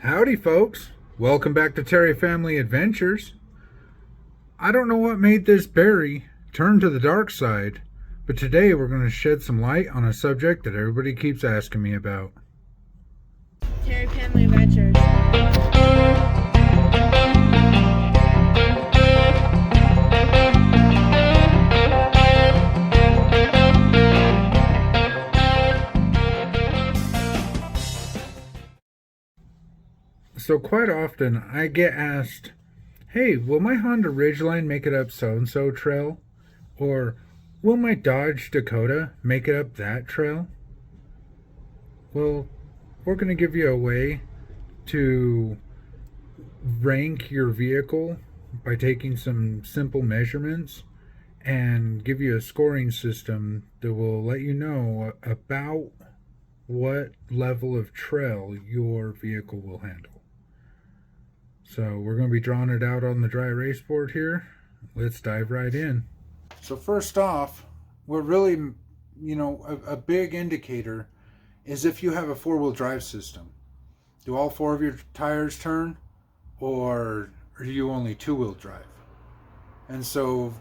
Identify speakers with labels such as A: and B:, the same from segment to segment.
A: Howdy, folks. Welcome back to Terry Family Adventures. I don't know what made this Barry turn to the dark side, but today we're going to shed some light on a subject that everybody keeps asking me about.
B: Terry Family Adventures.
A: So quite often I get asked, hey, will my Honda Ridgeline make it up so-and-so trail? Or will my Dodge Dakota make it up that trail? Well, we're going to give you a way to rank your vehicle by taking some simple measurements and give you a scoring system that will let you know about what level of trail your vehicle will handle. So we're going to be drawing it out on the dry erase board here. Let's dive right in. So first off, what really, a big indicator is if you have a four-wheel drive system. Do all four of your tires turn, or are you only two-wheel drive? And so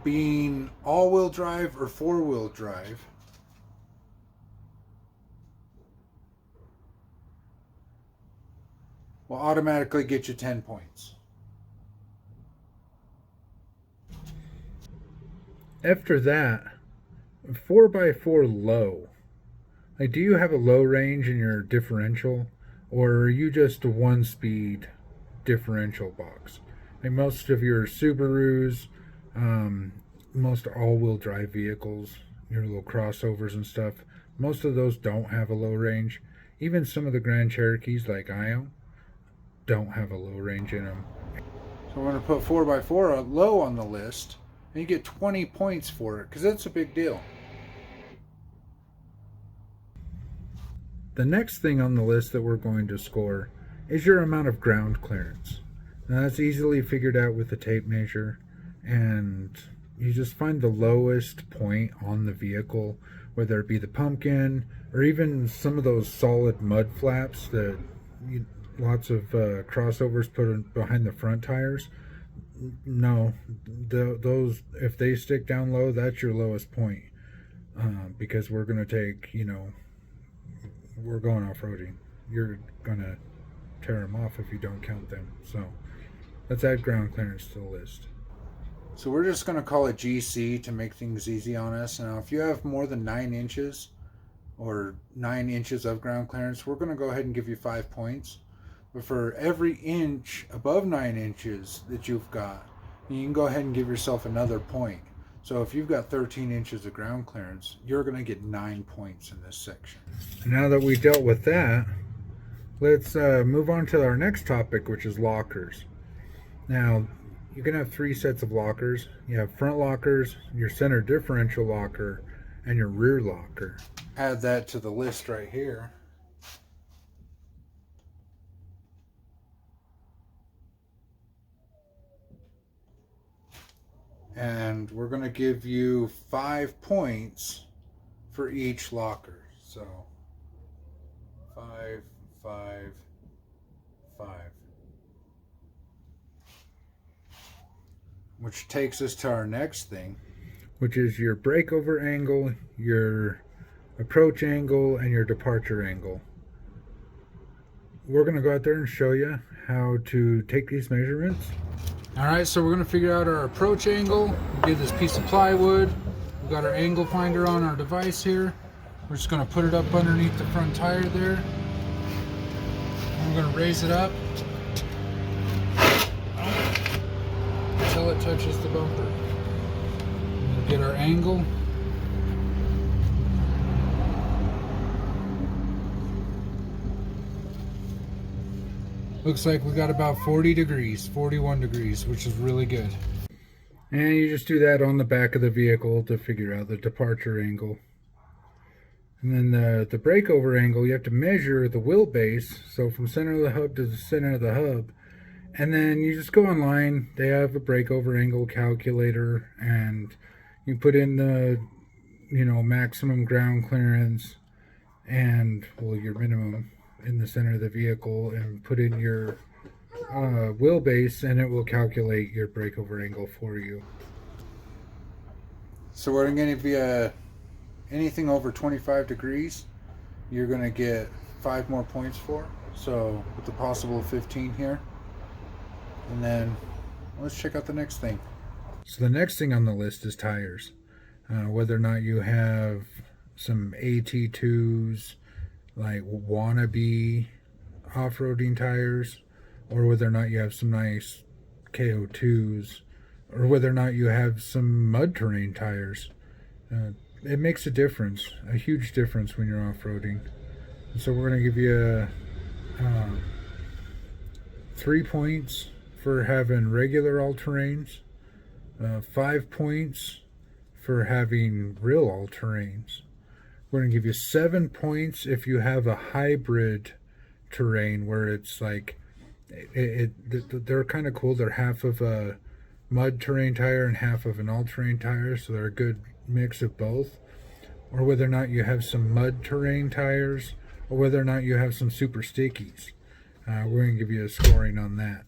A: being all-wheel drive or four-wheel drive will automatically get you 10 points. After that, 4x4 low. Like, do you have a low range in your differential, or are you just a one-speed differential box? Like most of your Subarus, most all-wheel drive vehicles, your little crossovers and stuff, most of those don't have a low range. Even some of the Grand Cherokees, like IO, don't have a low range in them. So we're going to put 4x4 low on the list, and you get 20 points for it, because that's a big deal. The next thing on the list that we're going to score is your amount of ground clearance. Now that's easily figured out with the tape measure, and you just find the lowest point on the vehicle, whether it be the pumpkin or even some of those solid mud flaps that lots of crossovers put behind the front tires. No, those, if they stick down low, that's your lowest point, because we're going to take, we're going off-roading. You're going to tear them off if you don't count them. So let's add ground clearance to the list. So we're just going to call it GC to make things easy on us. Now, if you have more than 9 inches or 9 inches of ground clearance, we're going to go ahead and give you 5 points. But for every inch above 9 inches that you've got, you can go ahead and give yourself another point. So if you've got 13 inches of ground clearance, you're going to get 9 points in this section. Now that we've dealt with that, let's move on to our next topic, which is lockers. Now, you can have 3 sets of lockers. You have front lockers, your center differential locker, and your rear locker. Add that to the list right here. And we're going to give you 5 points for each locker. So 5, 5, 5. Which takes us to our next thing, which is your breakover angle, your approach angle, and your departure angle. We're going to go out there and show you how to take these measurements. Alright, so we're going to figure out our approach angle. We get this piece of plywood. We've got our angle finder on our device here. We're just going to put it up underneath the front tire there. And we're going to raise it up until it touches the bumper. We'll get our angle. Looks like we got about 40 degrees, 41 degrees, which is really good. And you just do that on the back of the vehicle to figure out the departure angle. And then the breakover angle, you have to measure the wheelbase, so from center of the hub to the center of the hub. And then you just go online, they have a breakover angle calculator, and you put in the, maximum ground clearance and, well, your minimum in the center of the vehicle and put in your wheelbase, and it will calculate your breakover angle for you. So we're going to be anything over 25 degrees, you're going to get 5 more points for. So with the possible 15 here. And then let's check out the next thing. So the next thing on the list is tires. Whether or not you have some AT2s, like wannabe off-roading tires, or whether or not you have some nice KO2s, or whether or not you have some mud terrain tires. It makes a difference, a huge difference when you're off-roading. And so we're going to give you 3 points for having regular all-terrains, 5 points for having real all-terrains. We're going to give you 7 points if you have a hybrid terrain where it's like they're kind of cool. They're half of a mud terrain tire and half of an all-terrain tire, so they're a good mix of both. Or whether or not you have some mud terrain tires, or whether or not you have some super stickies. We're going to give you a scoring on that.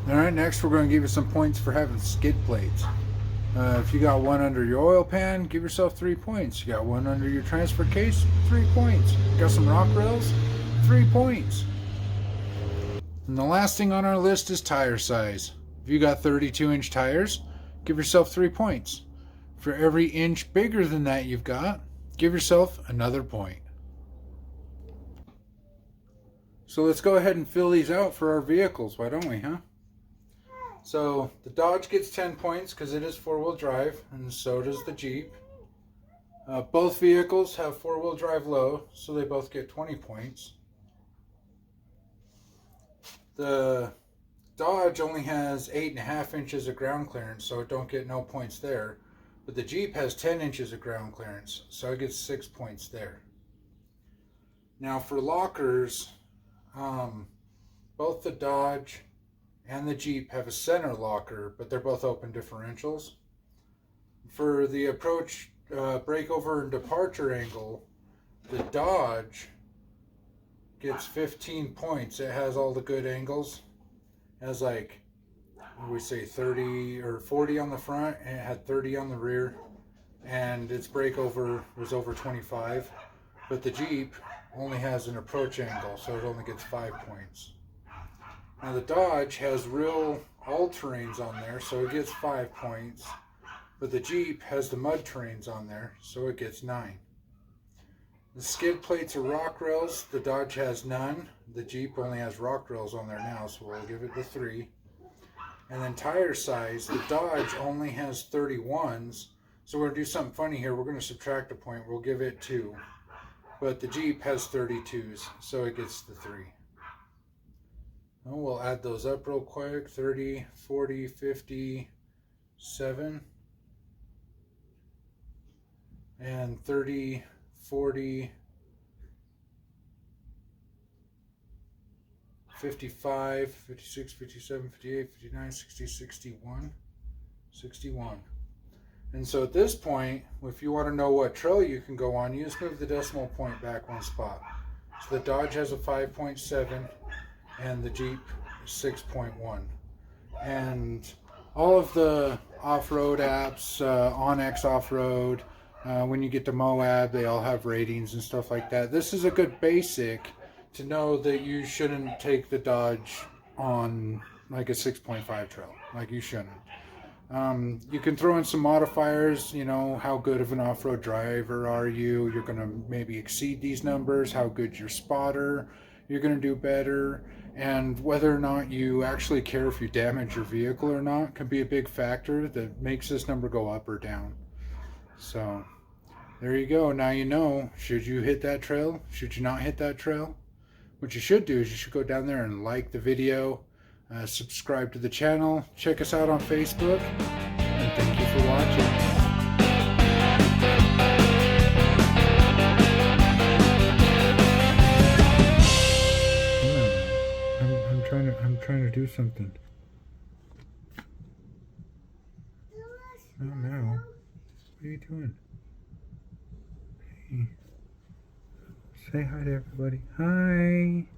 A: Alright, next we're going to give you some points for having skid plates. If you got one under your oil pan, give yourself 3 points. You got one under your transfer case, 3 points. You got some rock rails, 3 points. And the last thing on our list is tire size. If you got 32-inch tires, give yourself 3 points. For every inch bigger than that you've got, give yourself another point. So let's go ahead and fill these out for our vehicles, why don't we, huh? So the Dodge gets 10 points because it is 4-wheel drive, and so does the Jeep. Both vehicles have 4-wheel drive low, so they both get 20 points. The Dodge only has 8.5 inches of ground clearance, so it don't get no points there. But the Jeep has 10 inches of ground clearance, so it gets 6 points there. Now for lockers, both the Dodge and the Jeep have a center locker, but they're both open differentials. For the approach, breakover, and departure angle, the Dodge gets 15 points. It has all the good angles. It has like, what do we say, 30 or 40 on the front, and it had 30 on the rear, and its breakover was over 25. But the Jeep only has an approach angle, so it only gets 5 points. Now the Dodge has real all-terrains on there, so it gets 5 points. But the Jeep has the mud terrains on there, so it gets 9. The skid plates are rock rails. The Dodge has none. The Jeep only has rock rails on there now, so we'll give it the 3. And then tire size, the Dodge only has 31s. So we're going to do something funny here. We're going to subtract a point. We'll give it 2. But the Jeep has 32s, so it gets the 3. Well, we'll add those up real quick. 30, 40, 50, 7. And 30, 40, 55, 56, 57, 58, 59, 60, 61, 61. And so at this point, if you want to know what trail you can go on, you just move the decimal point back 1 spot. So the Dodge has a 5.7 and the Jeep 6.1. And all of the off-road apps, OnX Off-Road, when you get to Moab, they all have ratings and stuff like that. This is a good basic to know that you shouldn't take the Dodge on like a 6.5 trail. Like you shouldn't. You can throw in some modifiers, you know, how good of an off-road driver are you? You're going to maybe exceed these numbers. How good's your spotter? You're going to do better. And whether or not you actually care if you damage your vehicle or not can be a big factor that makes this number go up or down. So there you go. Now you know, should you hit that trail? Should you not hit that trail? What you should do is you should go down there and like the video, subscribe to the channel, check us out on Facebook, and thank you for watching. I'm trying to do something. Not now. What are you doing? Hey. Say hi to everybody. Hi.